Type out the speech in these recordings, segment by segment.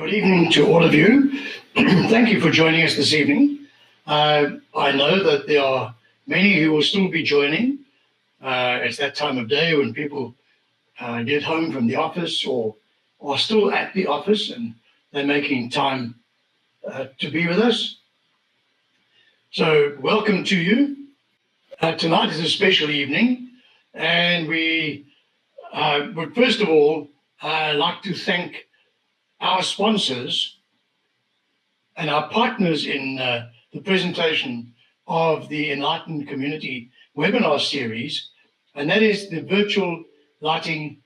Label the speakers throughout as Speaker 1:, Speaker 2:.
Speaker 1: Good evening to all of you. Thank you for joining us this evening. I know that there are many who will still be joining. It's that time of day when people get home from the office or are still at the office and they're making time to be with us. So welcome to you. Tonight is a special evening, and we would first of all like to thank our sponsors and our partners in the presentation of the Enlightened Community webinar series, and that is the Virtual Lighting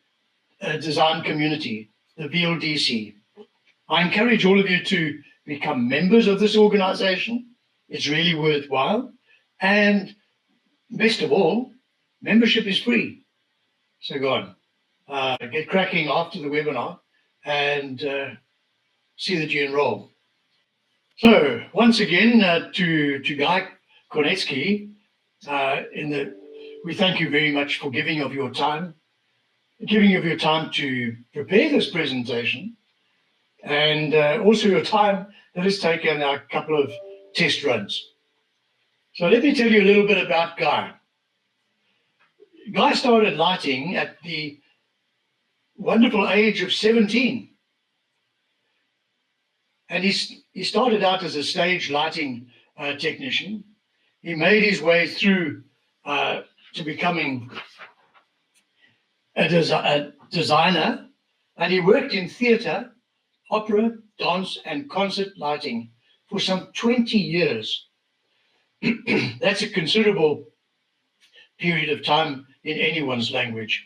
Speaker 1: Design Community, the VLDC. I encourage all of you to become members of this organization. It's really worthwhile. And best of all, membership is free. So go on, get cracking after the webinar and see that you enroll. So once again, to Guy Kornetzki, we thank you very much for giving of your time to prepare this presentation, and also your time that has taken a couple of test runs. So let me tell you a little bit about Guy. Guy started lighting at the wonderful age of 17. And he started out as a stage lighting technician. He made his way through to becoming a designer, and he worked in theatre, opera, dance, and concert lighting for some 20 years. That's a considerable period of time in anyone's language.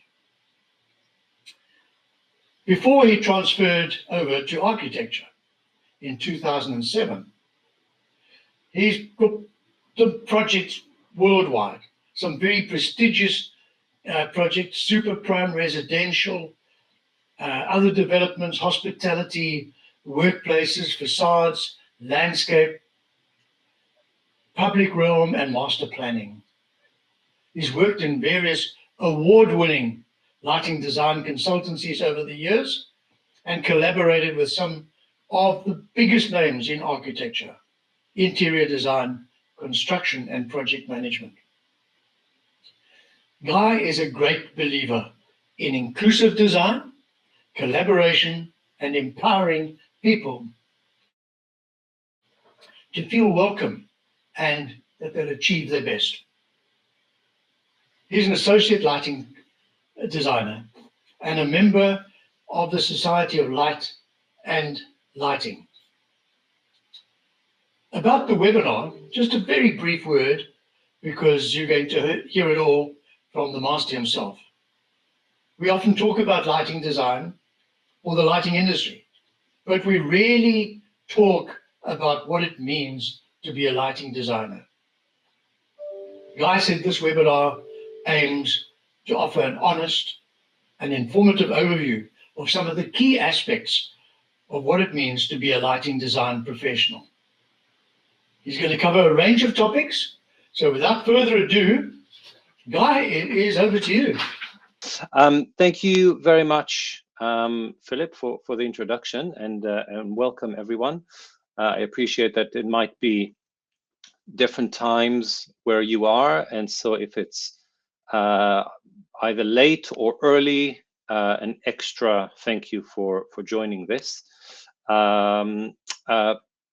Speaker 1: Before he transferred over to architecture in 2007. He's got some projects worldwide, some very prestigious projects, super prime residential, other developments, hospitality, workplaces, facades, landscape, public realm, and master planning. He's worked in various award-winning lighting design consultancies over the years and collaborated with some of the biggest names in architecture, interior design, construction, and project management. Guy is a great believer in inclusive design, collaboration, and empowering people to feel welcome and that they'll achieve their best. He's an associate lighting designer and a member of the Society of Light and Lighting. About the webinar, just a very brief word, because you're going to hear it all from the master himself. We often talk about lighting design or the lighting industry, but we rarely talk about what it means to be a lighting designer. Guy said this webinar aims to offer an honest and informative overview of some of the key aspects of what it means to be a lighting design professional. He's going to cover a range of topics. So without further ado, Guy, it is over to you.
Speaker 2: Thank you very much, Philip, for the introduction, and welcome everyone. I appreciate that it might be different times where you are, and so if it's either late or early, an extra thank you for joining this. I'm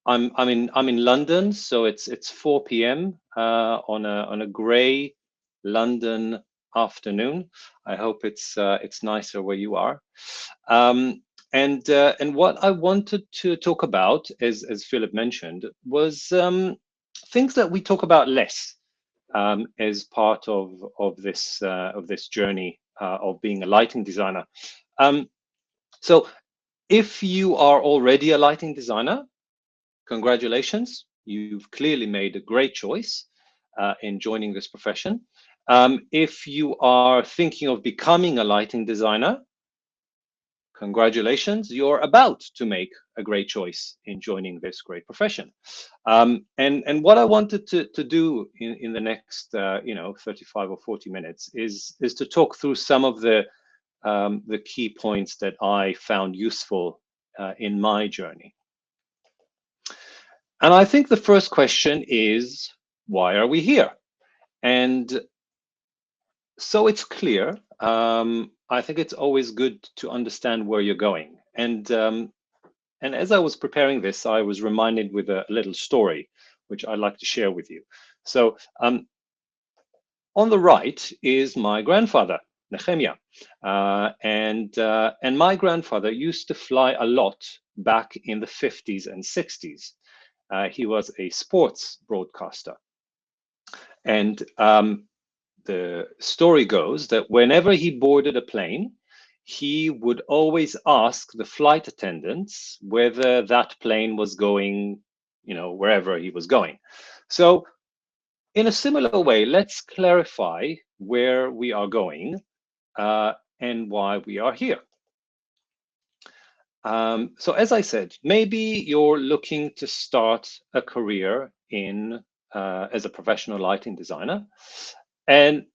Speaker 2: in London, so it's 4 p.m. on a grey London afternoon. I hope it's nicer where you are. And what I wanted to talk about, as Philip mentioned, was things that we talk about less as part of this journey of being a lighting designer. So if you are already a lighting designer, congratulations, you've clearly made a great choice in joining this profession. If you are thinking of becoming a lighting designer, congratulations, you're about to make a great choice in joining this great profession. And what I wanted to do in the next 35 or 40 minutes is to talk through some of the key points that I found useful in my journey. And I think the first question is, why are we here? And so it's clear. I think it's always good to understand where you're going. And as I was preparing this, I was reminded with a little story, which I'd like to share with you. So on the right is my grandfather, Nehemiah. And my grandfather used to fly a lot back in the 50s and 60s. He was a sports broadcaster. And the story goes that whenever he boarded a plane, he would always ask the flight attendants whether that plane was going, wherever he was going. So in a similar way, let's clarify where we are going and why we are here. So as I said, maybe you're looking to start a career as a professional lighting designer. And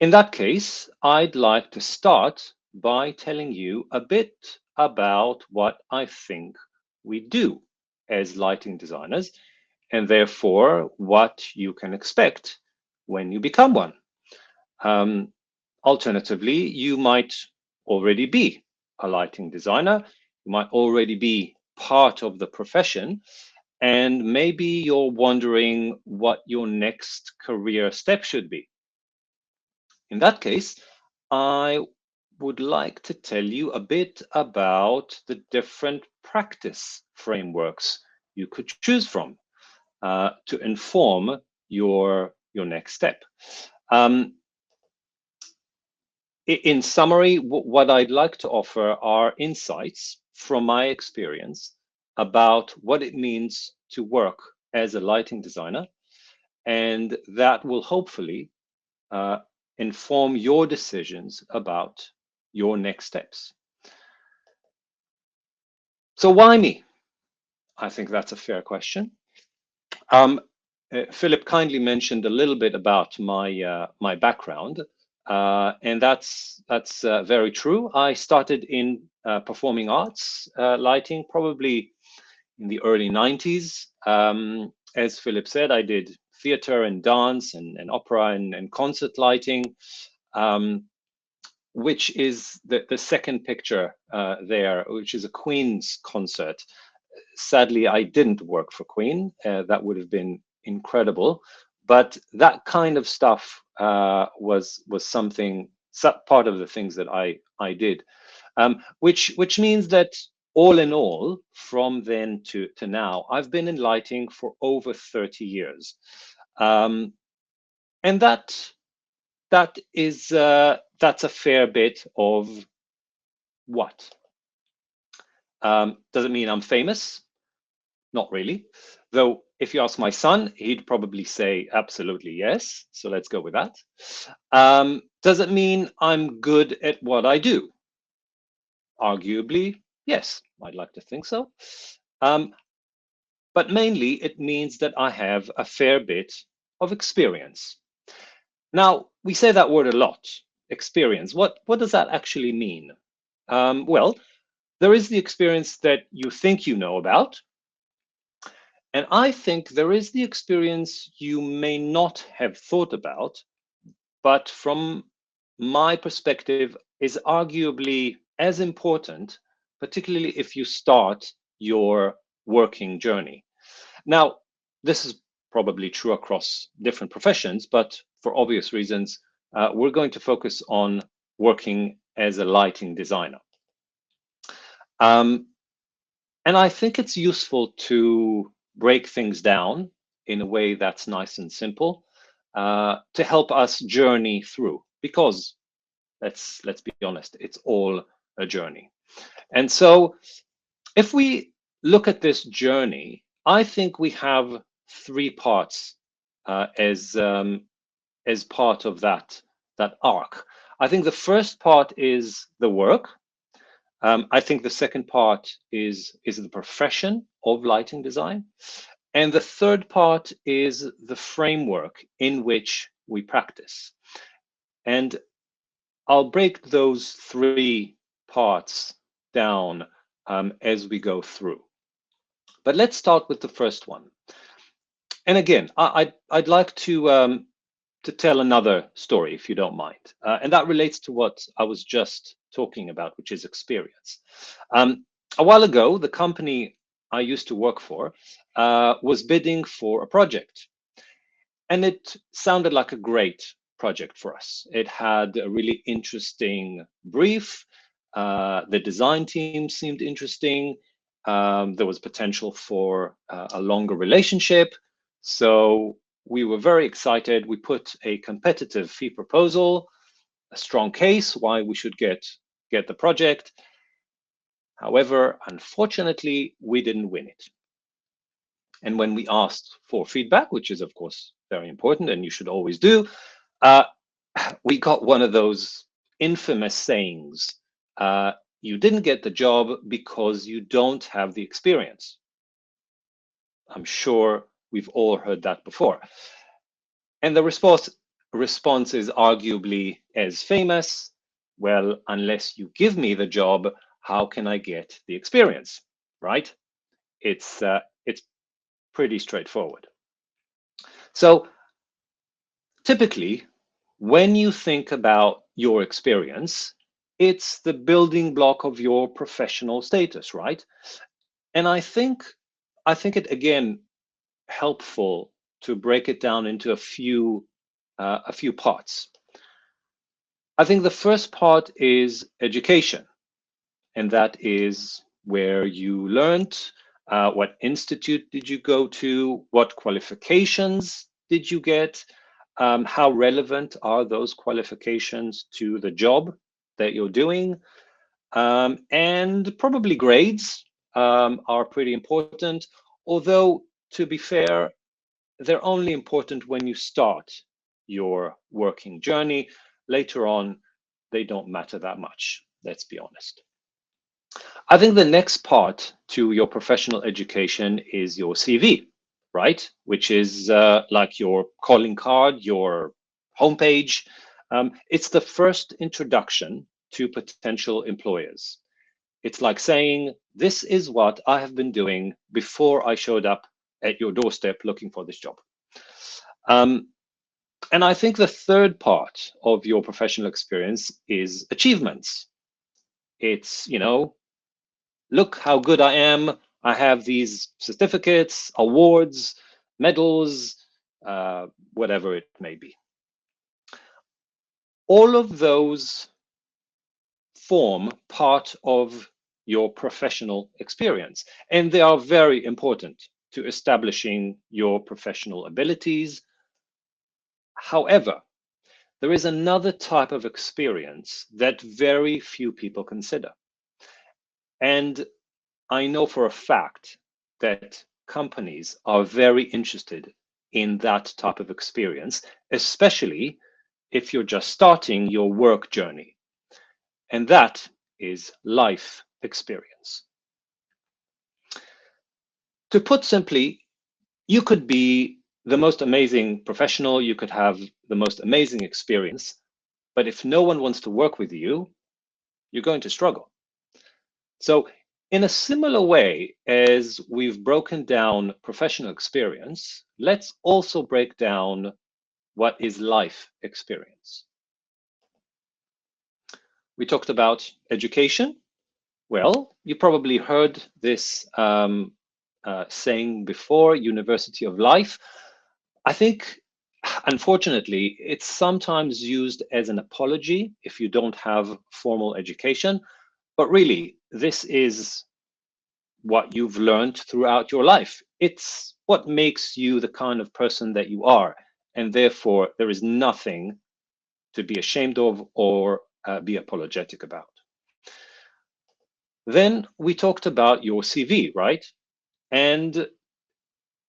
Speaker 2: in that case, I'd like to start by telling you a bit about what I think we do as lighting designers, and therefore what you can expect when you become one. Alternatively, you might already be a lighting designer, you might already be part of the profession, and maybe you're wondering what your next career step should be. In that case, I would like to tell you a bit about the different practice frameworks you could choose from to inform your next step. In summary, what I'd like to offer are insights from my experience about what it means to work as a lighting designer, and that will hopefully inform your decisions about your next steps. So why me? I think that's a fair question. Philip kindly mentioned a little bit about my background, and that's very true. I started in performing arts lighting probably in the early 90s. As Philip said, I did theater and dance and opera and concert lighting, which is the second picture there, which is a Queen's concert. Sadly, I didn't work for Queen. That would have been incredible. But that kind of stuff was something, part of the things that I did, which means that all in all, from then to now, I've been in lighting for over 30 years. And that's a fair bit of what? Does it mean I'm famous? Not really. Though if you ask my son, he'd probably say absolutely yes. So let's go with that. Does it mean I'm good at what I do? Arguably, yes, I'd like to think so. But mainly it means that I have a fair bit of experience. Now, we say that word a lot, experience. What does that actually mean? Well, there is the experience that you think you know about. And I think there is the experience you may not have thought about, but from my perspective is arguably as important, particularly if you start your working journey. Now, this is probably true across different professions, but for obvious reasons, we're going to focus on working as a lighting designer. And I think it's useful to break things down in a way that's nice and simple to help us journey through, because let's be honest, it's all a journey. And so if we look at this journey, I think we have three parts as part of that arc. I think the first part is the work. I think the second part is the profession of lighting design. And the third part is the framework in which we practice. And I'll break those three parts down as we go through. But let's start with the first one. And again, I'd like to tell another story, if you don't mind. And that relates to what I was just talking about, which is experience. A while ago, the company I used to work for was bidding for a project. And it sounded like a great project for us. It had a really interesting brief. The design team seemed interesting. There was potential for a longer relationship. So we were very excited. We put a competitive fee proposal, a strong case why we should get the project. However, unfortunately, we didn't win it. And when we asked for feedback, which is of course very important and you should always do, we got one of those infamous sayings, you didn't get the job because you don't have the experience. I'm sure we've all heard that before. And the response is arguably as famous, well, unless you give me the job, how can I get the experience, right? It's pretty straightforward. So typically, when you think about your experience, it's the building block of your professional status, right? And I think it again helpful to break it down into a few parts. I think the first part is education, and that is where you learned. What institute did you go to? What qualifications did you get? How relevant are those qualifications to the job that you're doing? And probably grades are pretty important, although to be fair, they're only important when you start your working journey. Later on, they don't matter that much, let's be honest. I think the next part to your professional education is your CV, right? Which is like your calling card, your homepage. It's the first introduction to potential employers. It's like saying, this is what I have been doing before I showed up at your doorstep looking for this job. And I think the third part of your professional experience is achievements. It's, look how good I am. I have these certificates, awards, medals, whatever it may be. All of those form part of your professional experience, and they are very important to establishing your professional abilities. However, there is another type of experience that very few people consider. And I know for a fact that companies are very interested in that type of experience, especially if you're just starting your work journey. And that is life experience. To put simply, you could be the most amazing professional, you could have the most amazing experience, but if no one wants to work with you, you're going to struggle. So in a similar way as we've broken down professional experience, let's also break down what is life experience. We talked about education. Well, you probably heard this saying before, University of Life. I think, unfortunately, it's sometimes used as an apology if you don't have formal education. But really, this is what you've learned throughout your life. It's what makes you the kind of person that you are. And therefore, there is nothing to be ashamed of or be apologetic about. Then we talked about your CV, right? And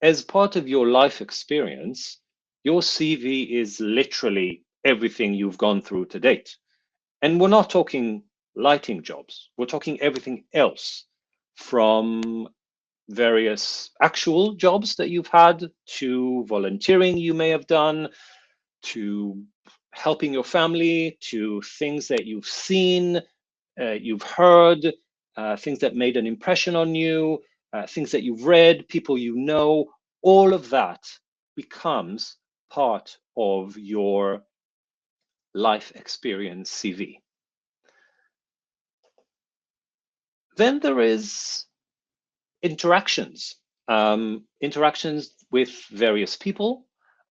Speaker 2: as part of your life experience, your CV is literally everything you've gone through to date. And we're not talking lighting jobs. We're talking everything else, from various actual jobs that you've had to volunteering you may have done, to helping your family, to things that you've seen, you've heard, things that made an impression on you, things that you've read, people you know, all of that becomes part of your life experience CV. Then there is interactions, interactions with various people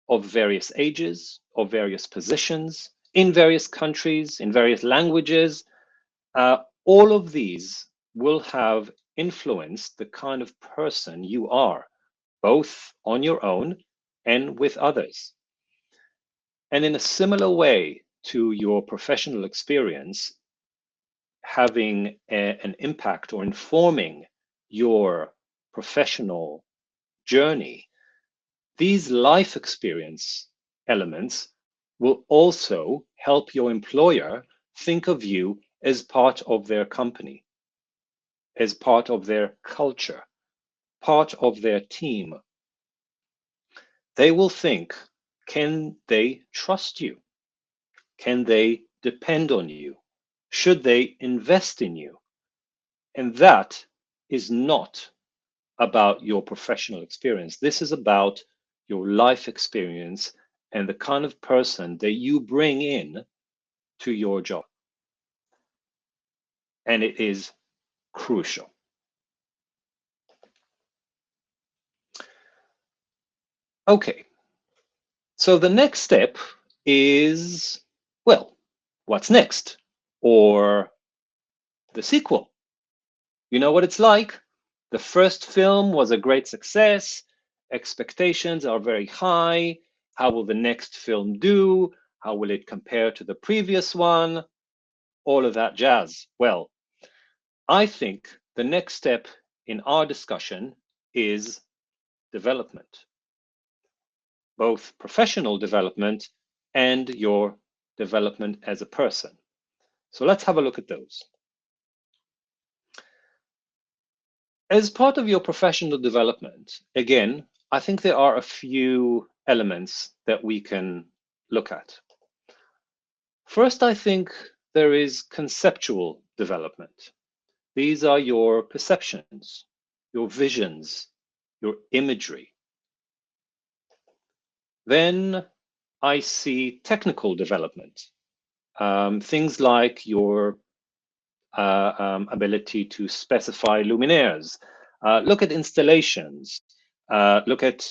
Speaker 2: of various ages, of various positions, in various countries, in various languages. All of these will have influenced the kind of person you are, both on your own and with others. And in a similar way to your professional experience, having an impact or informing your professional journey, these life experience elements will also help your employer think of you as part of their company, as part of their culture, part of their team. They will think, can they trust you? Can they depend on you? Should they invest in you? And that is not about your professional experience. This is about your life experience and the kind of person that you bring in to your job. And it is crucial. Okay, so the next step is, well, what's next? Or the sequel. You know what it's like? The first film was a great success. Expectations are very high. How will the next film do? How will it compare to the previous one? All of that jazz. Well, I think the next step in our discussion is development, both professional development and your development as a person. So let's have a look at those. As part of your professional development, again, I think there are a few elements that we can look at. First, I think there is conceptual development. These are your perceptions, your visions, your imagery. Then I see technical development, things like your ability to specify luminaires, look at installations, look at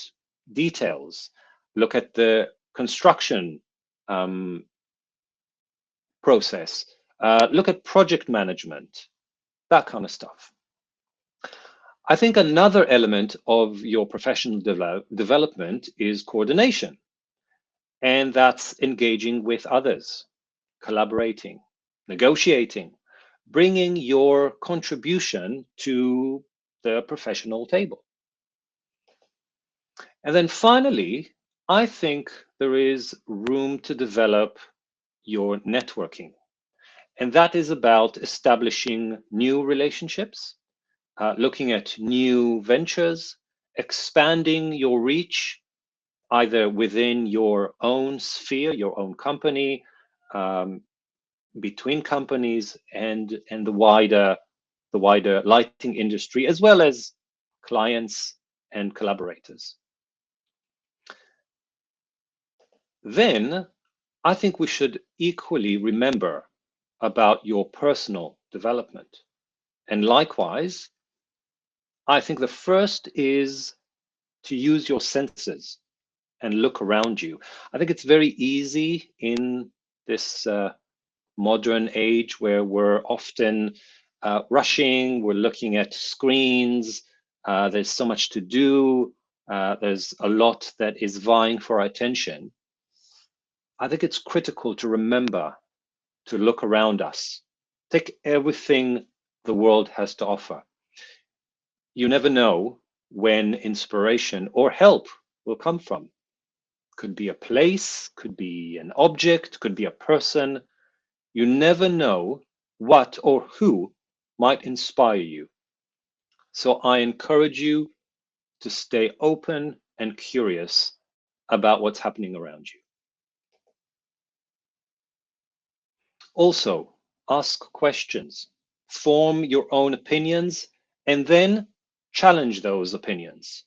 Speaker 2: details, look at the construction process, look at project management, that kind of stuff. I think another element of your professional development is coordination, and that's engaging with others, collaborating, negotiating, bringing your contribution to the professional table. And then finally, I think there is room to develop your networking. And that is about establishing new relationships, looking at new ventures, expanding your reach, either within your own sphere, your own company, between companies and the wider lighting industry, as well as clients and collaborators. Then I think we should equally remember about your personal development. And likewise, I think the first is to use your senses and look around you. I think it's very easy in this modern age where we're often rushing, we're looking at screens, there's so much to do, there's a lot that is vying for our attention. I think it's critical to remember to look around us, take everything the world has to offer. You never know when inspiration or help will come from. Could be a place, could be an object, could be a person. You never know what or who might inspire you. So I encourage you to stay open and curious about what's happening around you. Also, ask questions. form your own opinions, and then challenge those opinions.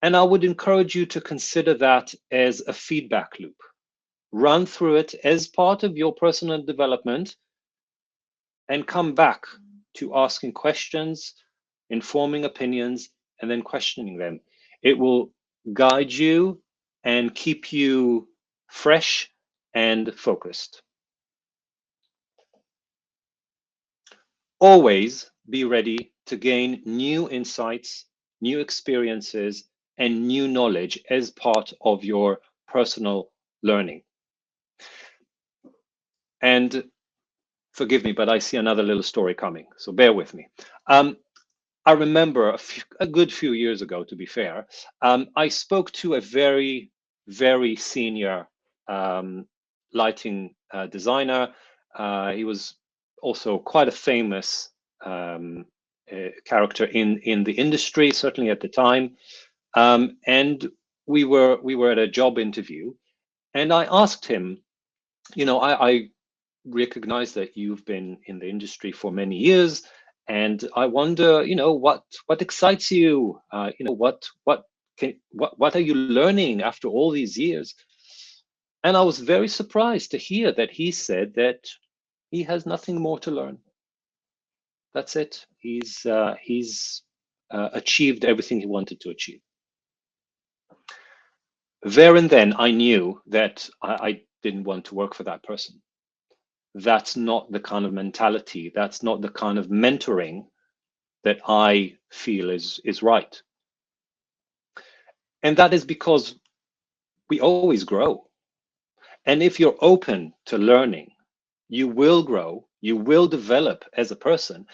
Speaker 2: And I would encourage you to consider that as a feedback loop. Run through it as part of your personal development and come back to asking questions, informing opinions, and then questioning them. It will guide you and keep you fresh and focused. Always be ready to gain new insights, new experiences, and new knowledge as part of your personal learning. And forgive me, but I see another little story coming, so bear with me. I remember a good few years ago, to be fair, I spoke to a very, very senior lighting designer. He was also quite a famous character in the industry, certainly at the time. And we were at a job interview, and I asked him, I recognize that you've been in the industry for many years, and I wonder, what excites you? What are you learning after all these years? And I was very surprised to hear that he said that he has nothing more to learn. That's it. He's achieved everything he wanted to achieve. There and then, I knew that I didn't want to work for that person. That's not the kind of mentality, that's not the kind of mentoring that I feel is right. And that is because we always grow. And if you're open to learning, you will grow, you will develop as a person,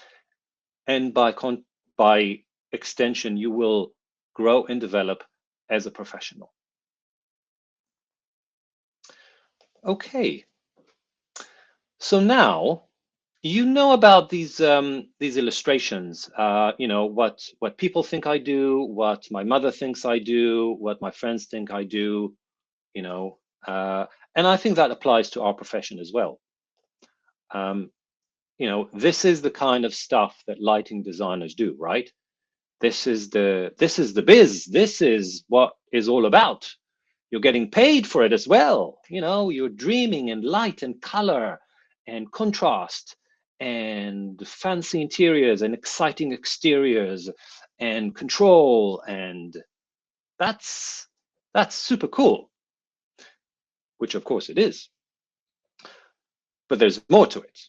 Speaker 2: and by extension, you will grow and develop as a professional. Okay. So now you know about these illustrations. What people think I do, what my mother thinks I do, what my friends think I do. And I think that applies to our profession as well. This is the kind of stuff that lighting designers do, right? This is the biz. This is what is all about. You're getting paid for it as well. You're dreaming in light and color and contrast and fancy interiors and exciting exteriors and control, and that's super cool, which of course it is. But there's more to it.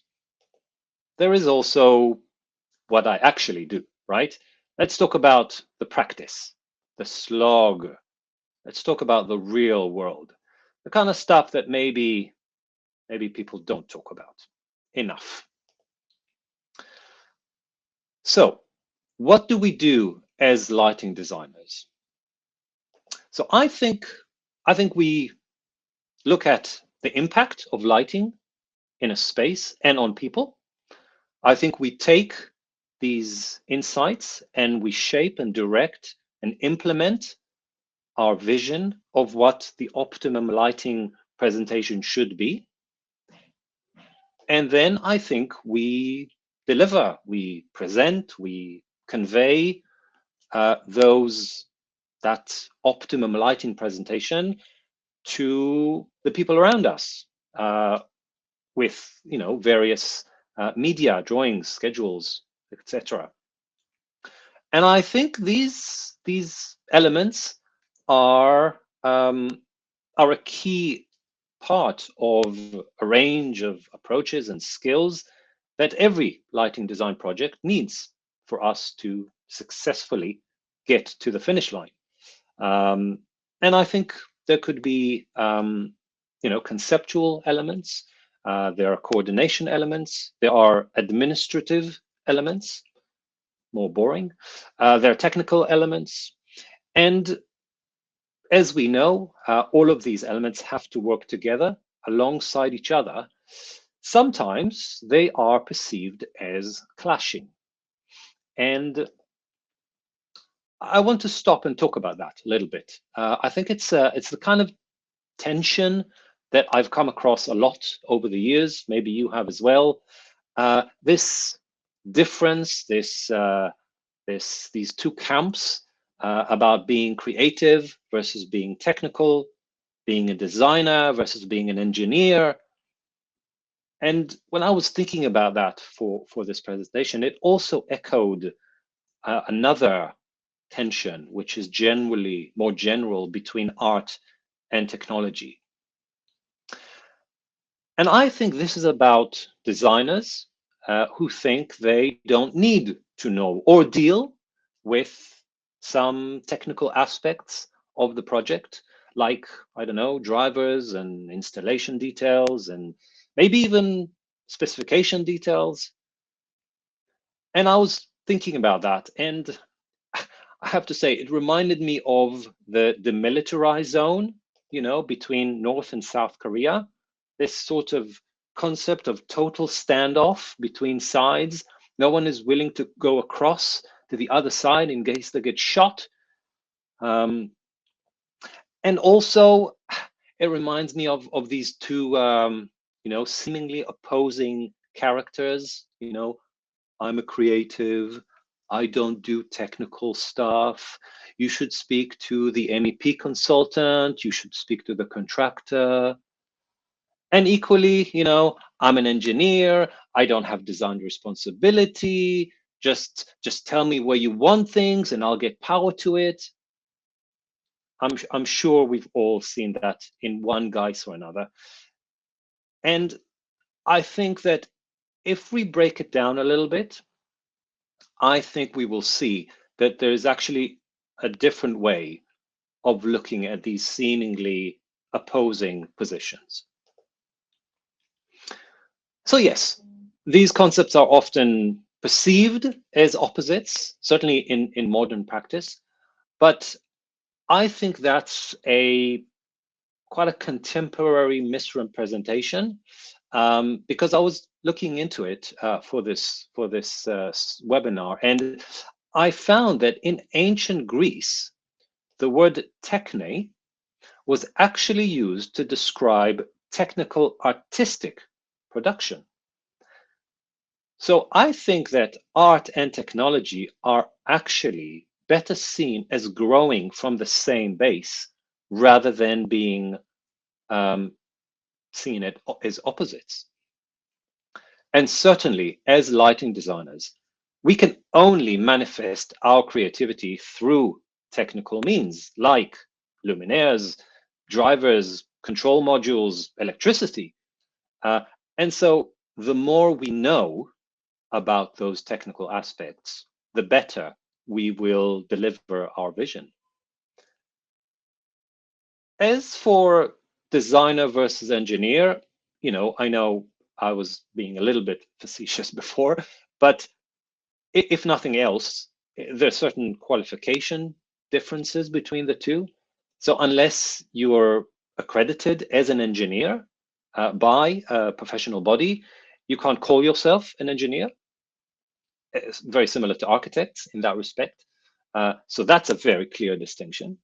Speaker 2: There is also what I actually do, right? Let's talk about the practice, the slog. Let's talk about the real world, the kind of stuff that maybe people don't talk about enough. So, what do we do as lighting designers? So I think we look at the impact of lighting in a space and on people. I think we take these insights and we shape and direct and implement our vision of what the optimum lighting presentation should be. And then I think we deliver, we present, we convey that optimum lighting presentation to the people around us with various media, drawings, schedules, etc. And I think these elements are a key part of a range of approaches and skills that every lighting design project needs for us to successfully get to the finish line. And I think there could be conceptual elements, there are coordination elements, there are administrative elements, more boring, there are technical elements, and as we know, all of these elements have to work together alongside each other. Sometimes they are perceived as clashing. And I want to stop and talk about that a little bit. I think it's the kind of tension that I've come across a lot over the years. Maybe you have as well. This difference, these two camps about being creative versus being technical, being a designer versus being an engineer. And when I was thinking about that for this presentation, it also echoed another tension, which is generally more general between art and technology. And I think this is about designers who think they don't need to know or deal with some technical aspects of the project, like, I don't know, drivers and installation details and maybe even specification details. And I was thinking about that, and I have to say, it reminded me of the demilitarized zone, you know, between North and South Korea. This sort of concept of total standoff between sides. No one is willing to go across to the other side in case they get shot. And also, it reminds me of these two, you know, seemingly opposing characters. You know, I'm a creative. I don't do technical stuff. You should speak to the MEP consultant. You should speak to the contractor. And equally, you know, I'm an engineer. I don't have design responsibility. Just tell me where you want things and I'll get power to it. I'm sure we've all seen that in one guise or another. And I think that if we break it down a little bit, I think we will see that there is actually a different way of looking at these seemingly opposing positions. So yes, these concepts are often perceived as opposites, certainly in modern practice, but I think that's quite a contemporary misrepresentation, because I was looking into it for this webinar, and I found that in ancient Greece, the word techne was actually used to describe technical artistic production. So I think that art and technology are actually better seen as growing from the same base rather than being seen as opposites. And certainly, as lighting designers, we can only manifest our creativity through technical means like luminaires, drivers, control modules, electricity. And so the more we know about those technical aspects, the better we will deliver our vision. As for designer versus engineer, you know I was being a little bit facetious before, but if nothing else, there are certain qualification differences between the two. So unless you're accredited as an engineer by a professional body, you can't call yourself an engineer. It's very similar to architects in that respect. So that's a very clear distinction.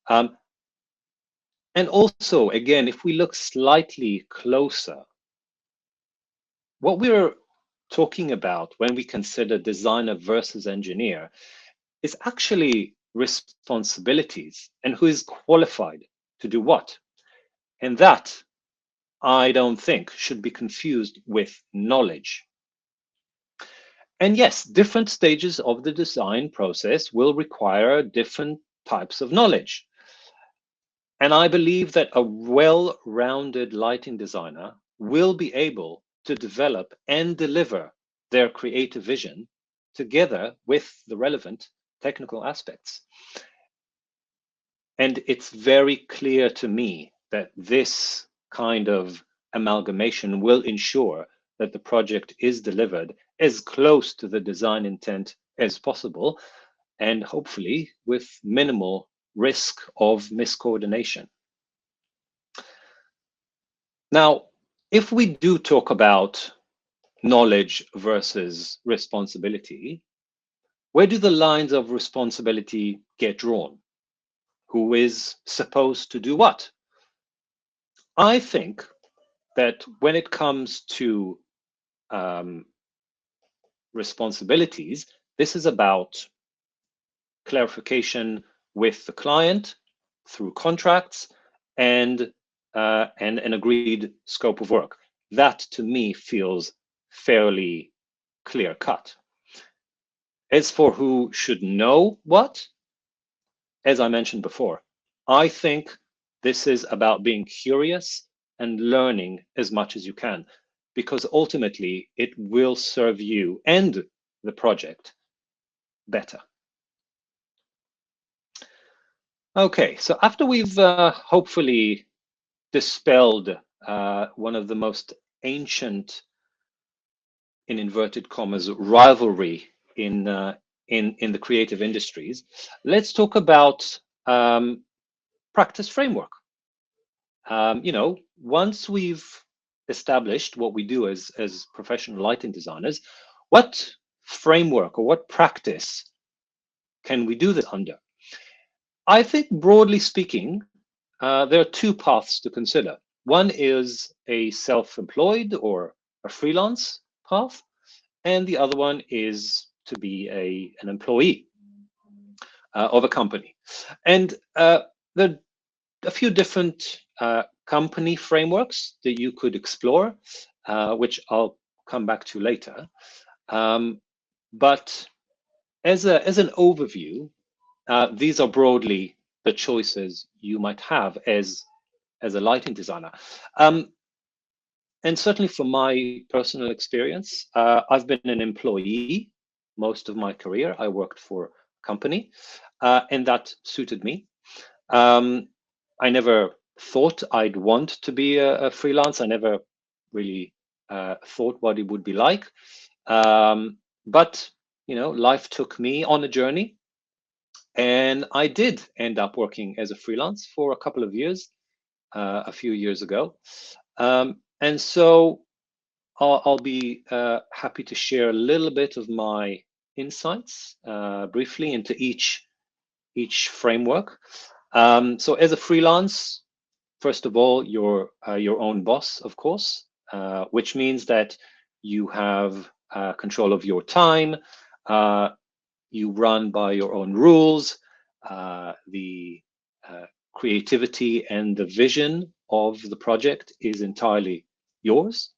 Speaker 2: And also, again, if we look slightly closer, what we're talking about when we consider designer versus engineer is actually responsibilities and who is qualified to do what. And that, I don't think, should be confused with knowledge. And yes, different stages of the design process will require different types of knowledge. And I believe that a well-rounded lighting designer will be able to develop and deliver their creative vision together with the relevant technical aspects. And it's very clear to me that this kind of amalgamation will ensure that the project is delivered as close to the design intent as possible, and hopefully with minimal risk of miscoordination. Now, if we do talk about knowledge versus responsibility, where do the lines of responsibility get drawn? Who is supposed to do what? I think that when it comes to responsibilities. This is about clarification with the client through contracts and an agreed scope of work. That to me feels fairly clear cut. As for who should know what, as I mentioned before, I think this is about being curious and learning as much as you can, because ultimately it will serve you and the project better. Okay, so after we've hopefully dispelled one of the most ancient, in inverted commas, rivalry in the creative industries, let's talk about Parctice framework. Once we've established what we do as professional lighting designers, what framework or what practice can we do this under? I think broadly speaking, there are two paths to consider. One is a self-employed or a freelance path, and the other one is to be an employee of a company. And there are a few different company frameworks that you could explore, which I'll come back to later. But as an overview, these are broadly the choices you might have as a lighting designer. And certainly from my personal experience, I've been an employee most of my career. I worked for a company, and that suited me. I never thought I'd want to be a freelance. I never really thought what it would be like. But life took me on a journey, and I did end up working as a freelance for a couple of years, a few years ago. And so I'll be happy to share a little bit of my insights briefly into each framework. So as a freelance, first of all, you're your own boss, of course, which means that you have control of your time. You run by your own rules. The creativity and the vision of the project is entirely yours.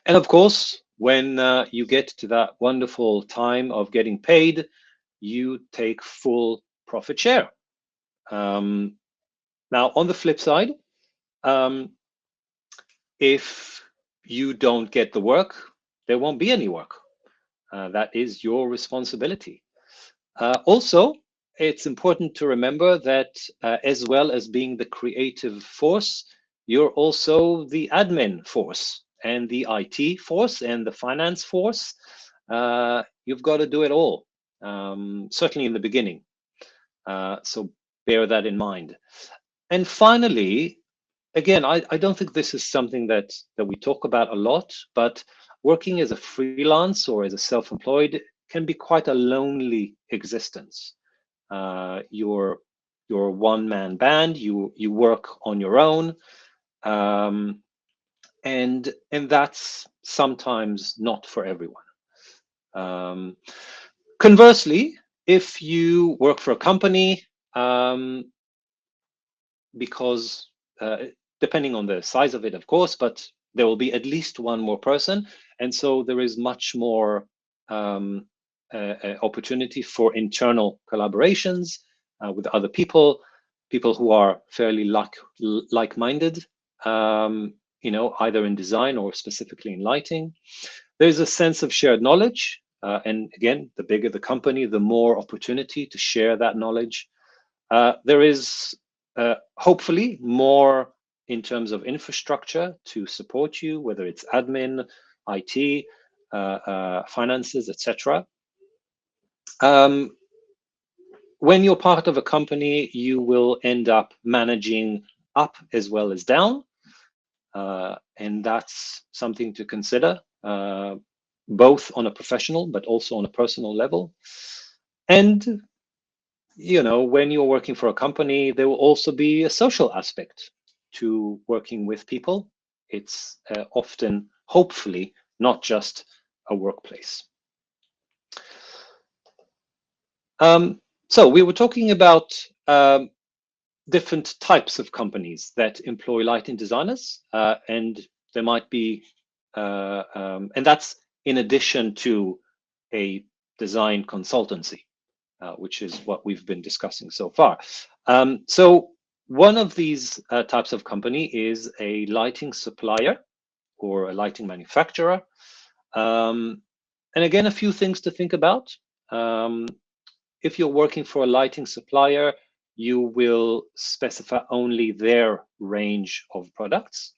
Speaker 2: And of course, when you get to that wonderful time of getting paid, you take full profit share. Now, on the flip side, if you don't get the work, there won't be any work. That is your responsibility. Also, it's important to remember that as well as being the creative force, you're also the admin force and the IT force and the finance force. You've got to do it all, certainly in the beginning. So bear that in mind. And finally, again, I don't think this is something that we talk about a lot, but working as a freelance or as a self-employed can be quite a lonely existence. You're a one-man band. You work on your own, and that's sometimes not for everyone. Conversely, if you work for a company, because depending on the size of it, of course, but there will be at least one more person, and so there is much more opportunity for internal collaborations with other people who are fairly like-minded, either in design or specifically in lighting. There's a sense of shared knowledge, and again, the bigger the company, the more opportunity to share that knowledge. There is hopefully more in terms of infrastructure to support you, whether it's admin, IT, finances, etc. When you're part of a company, you will end up managing up as well as down, and that's something to consider, both on a professional but also on a personal level. And when you're working for a company, there will also be a social aspect to working with people. It's often, hopefully, not just a workplace. So we were talking about different types of companies that employ lighting designers, and there might be, and that's in addition to a design consultancy, which is what we've been discussing so far. So one of these types of company is a lighting supplier or a lighting manufacturer. And again, a few things to think about. If you're working for a lighting supplier, you will specify only their range of products,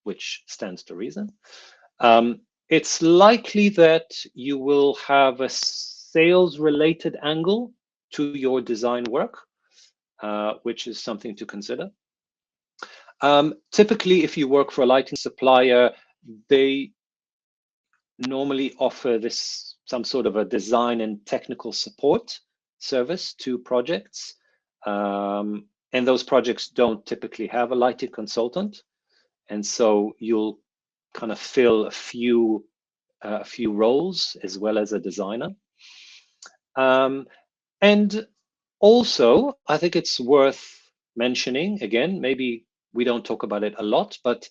Speaker 2: which stands to reason. It's likely that you will have a sales-related angle to your design work, which is something to consider. Typically, if you work for a lighting supplier, they normally offer some sort of a design and technical support service to projects. And those projects don't typically have a lighting consultant. And so you'll kind of fill a few roles as well as a designer. And also, I think it's worth mentioning, again, maybe we don't talk about it a lot, but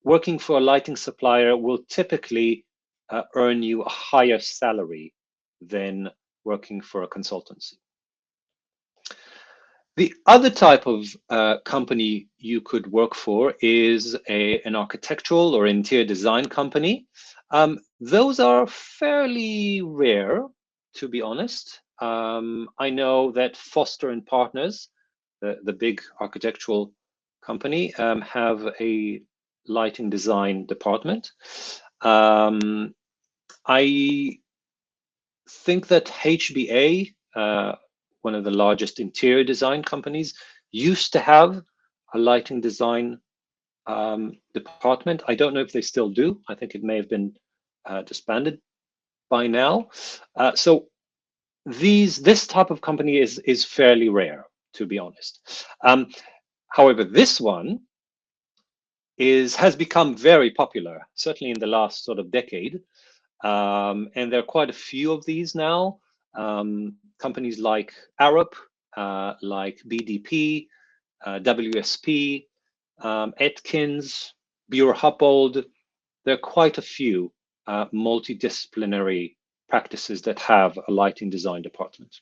Speaker 2: working for a lighting supplier will typically earn you a higher salary than working for a consultancy. The other type of company you could work for is an architectural or interior design company. Those are fairly rare, to be honest. I know that Foster and Partners, the big architectural company, have a lighting design department. I think that HBA, one of the largest interior design companies, used to have a lighting design department. I don't know if they still do. I think it may have been disbanded by now. So this type of company is fairly rare, to be honest. However, this one has become very popular, certainly in the last sort of decade. And there are quite a few of these now. Companies like Arup, like BDP, WSP, Atkins, Buer-Happold. There are quite a few multidisciplinary practices that have a lighting design department.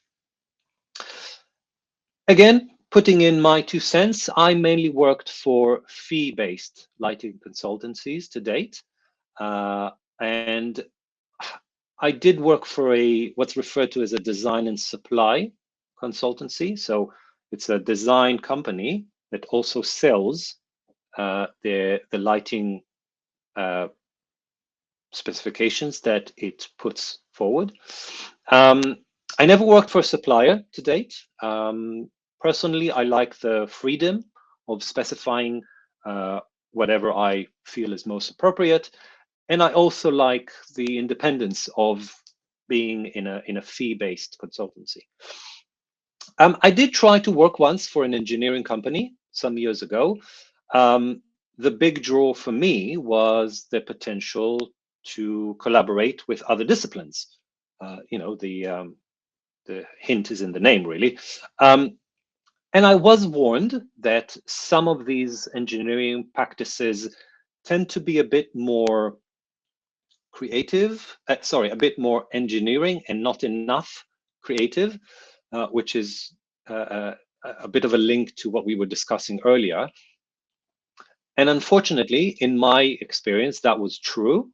Speaker 2: Again, putting in my 2 cents, I mainly worked for fee-based lighting consultancies to date. And I did work for what's referred to as a design and supply consultancy. So it's a design company that also sells the lighting specifications that it puts forward. I never worked for a supplier to date. Personally, I like the freedom of specifying whatever I feel is most appropriate. And I also like the independence of being in a fee-based consultancy. I did try to work once for an engineering company some years ago. The big draw for me was the potential to collaborate with other disciplines. The hint is in the name, really. And I was warned that some of these engineering practices tend to be a bit more creative, a bit more engineering and not enough creative, which is a bit of a link to what we were discussing earlier. And unfortunately, in my experience, that was true,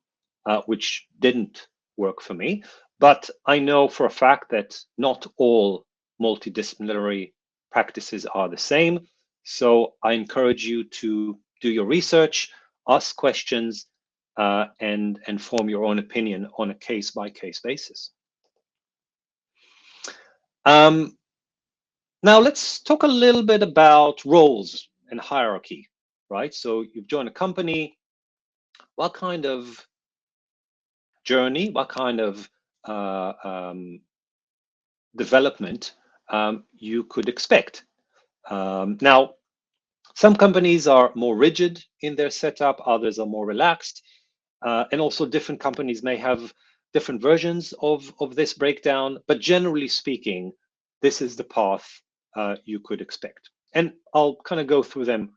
Speaker 2: which didn't work for me. But I know for a fact that not all multidisciplinary practices are the same. So I encourage you to do your research, ask questions, and form your own opinion on a case-by-case basis. Now let's talk a little bit about roles and hierarchy, right? So you've joined a company. What kind of journey, what kind of development you could expect? Now, some companies are more rigid in their setup, others are more relaxed. And also different companies may have different versions of this breakdown, but generally speaking, this is the path you could expect. And I'll kind of go through them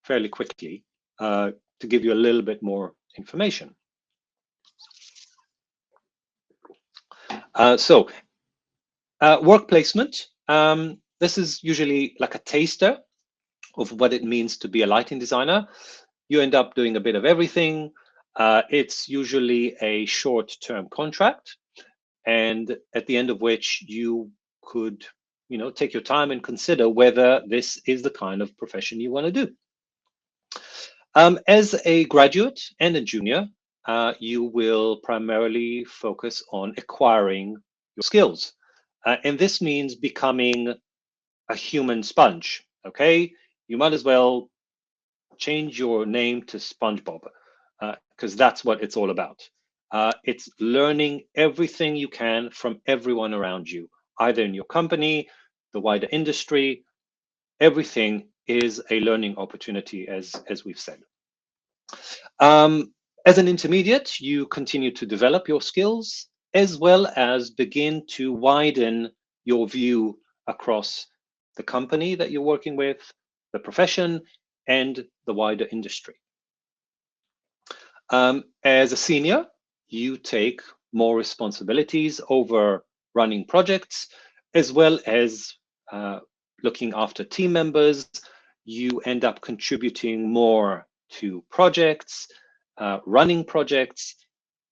Speaker 2: fairly quickly to give you a little bit more information. Work placement. This is usually like a taster of what it means to be a lighting designer. You end up doing a bit of everything. It's usually a short-term contract, and at the end of which you could, take your time and consider whether this is the kind of profession you want to do. As a graduate and a junior, you will primarily focus on acquiring your skills. And this means becoming a human sponge, okay? You might as well change your name to SpongeBob, because that's what it's all about. It's learning everything you can from everyone around you, either in your company, the wider industry. Everything is a learning opportunity, as we've said. As an intermediate, you continue to develop your skills as well as begin to widen your view across the company that you're working with, the profession, and the wider industry. As a senior, you take more responsibilities over running projects, as well as looking after team members. You end up contributing more to projects, running projects,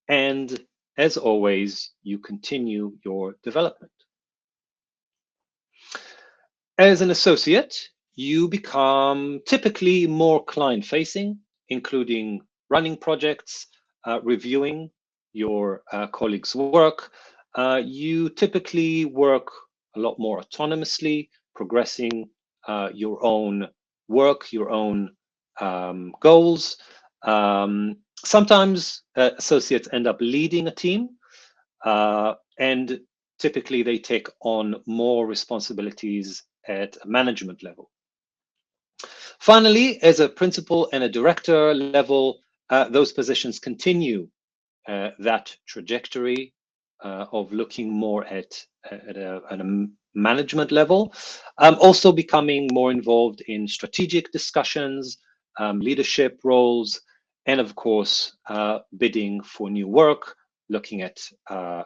Speaker 2: and as always, you continue your development. As an associate, you become typically more client-facing, including running projects, reviewing your colleagues' work. You typically work a lot more autonomously, progressing your own work, your own goals. Sometimes associates end up leading a team, and typically they take on more responsibilities at a management level. Finally, as a principal and a director level, those positions continue that trajectory of looking more at a management level, also becoming more involved in strategic discussions, leadership roles, and of course, bidding for new work, looking at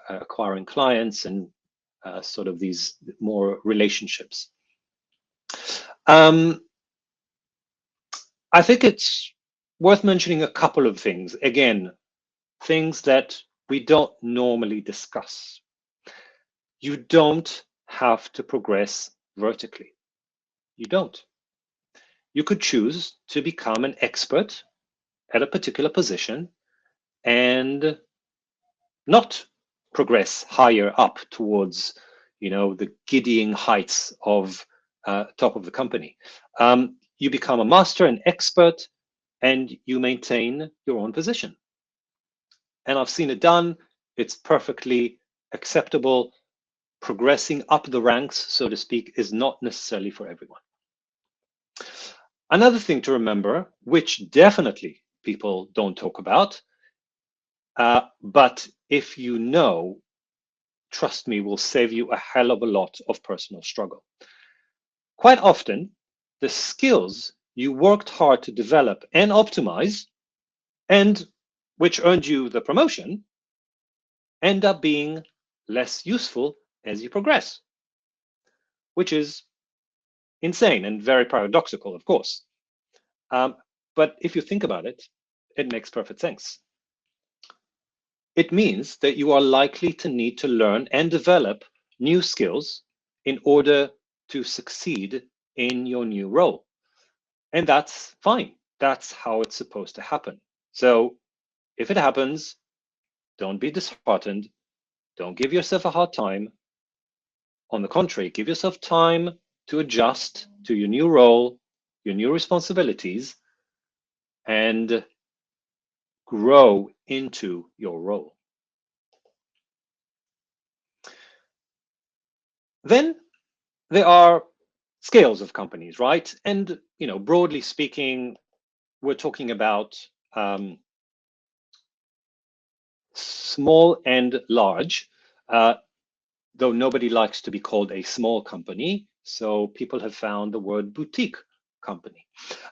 Speaker 2: acquiring clients and sort of these more relationships. I think it's worth mentioning a couple of things. Again, things that we don't normally discuss. You don't have to progress vertically. You don't. You could choose to become an expert at a particular position and not progress higher up towards, the giddying heights of top of the company. You become a master, an expert, and you maintain your own position. And I've seen it done. It's perfectly acceptable. Progressing up the ranks, so to speak, is not necessarily for everyone. Another thing to remember, which definitely people don't talk about, but if you know, trust me, will save you a hell of a lot of personal struggle. Quite often, the skills you worked hard to develop and optimize, and which earned you the promotion, end up being less useful as you progress, which is insane and very paradoxical, of course. But if you think about it, it makes perfect sense. It means that you are likely to need to learn and develop new skills in order to succeed in your new role. And that's fine. That's how it's supposed to happen. So if it happens, don't be disheartened. Don't give yourself a hard time. On the contrary, give yourself time to adjust to your new role, your new responsibilities, and grow into your role. Then there are scales of companies, right? And broadly speaking, we're talking about small and large, though nobody likes to be called a small company. So people have found the word boutique company.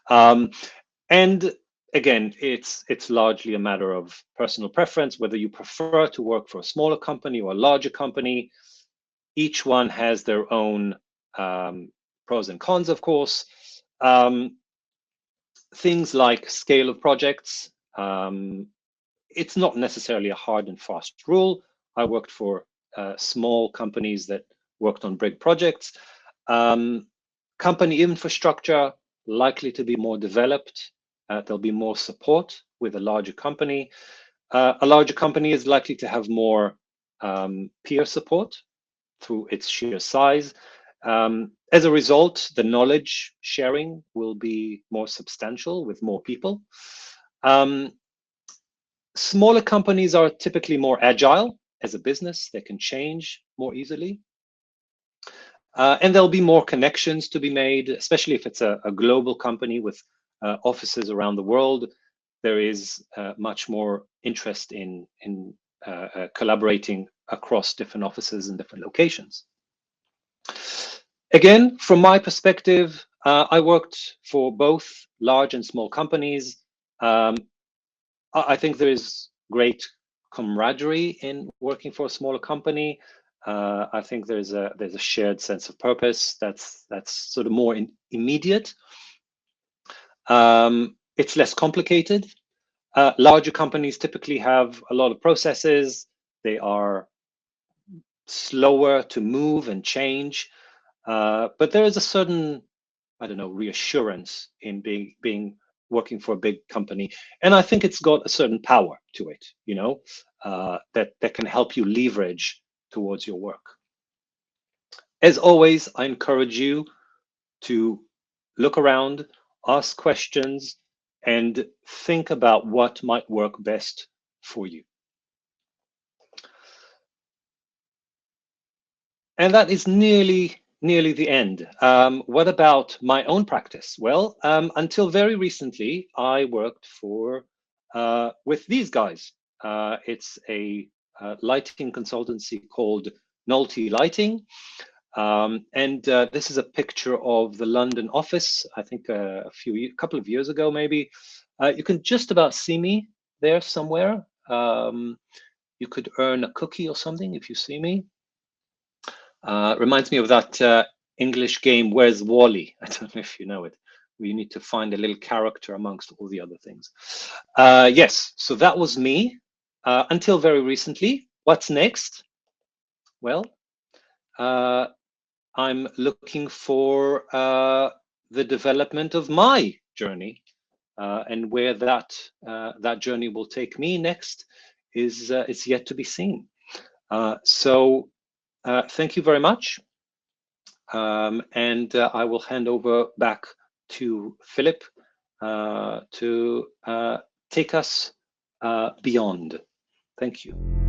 Speaker 2: And again, it's largely a matter of personal preference, whether you prefer to work for a smaller company or a larger company. Each one has their own pros and cons, of course. Things like scale of projects. It's not necessarily a hard and fast rule. I worked for small companies that worked on big projects. Company infrastructure likely to be more developed. There'll be more support with a larger company. A larger company is likely to have more peer support through its sheer size. As a result, the knowledge sharing will be more substantial with more people. Smaller companies are typically more agile as a business. They can change more easily. And there'll be more connections to be made, especially if it's a global company with offices around the world. There is much more interest in collaborating across different offices and different locations. Again, from my perspective, I worked for both large and small companies. I think there is great camaraderie in working for a smaller company. I think there's a shared sense of purpose that's sort of more immediate. It's less complicated. Larger companies typically have a lot of processes. They are slower to move and change, but there is a certain, I don't know, reassurance in being working for a big company, and I think it's got a certain power to it, you know, that can help you leverage towards your work. As always, I encourage you to look around, ask questions, and think about what might work best for you. And that is nearly the end. What about my own practice? Well, until very recently, I worked for with these guys. It's a lighting consultancy called Nolte Lighting. And this is a picture of the London office, I think a couple of years ago, maybe. You can just about see me there somewhere. You could earn a cookie or something if you see me. Reminds me of that English game, Where's Wally? I don't know if you know it, where you need to find a little character amongst all the other things. Yes, so that was me until very recently. What's next? Well, I'm looking for the development of my journey, and where that journey will take me next is yet to be seen. So thank you very much, and I will hand over back to Philip to take us beyond. Thank you.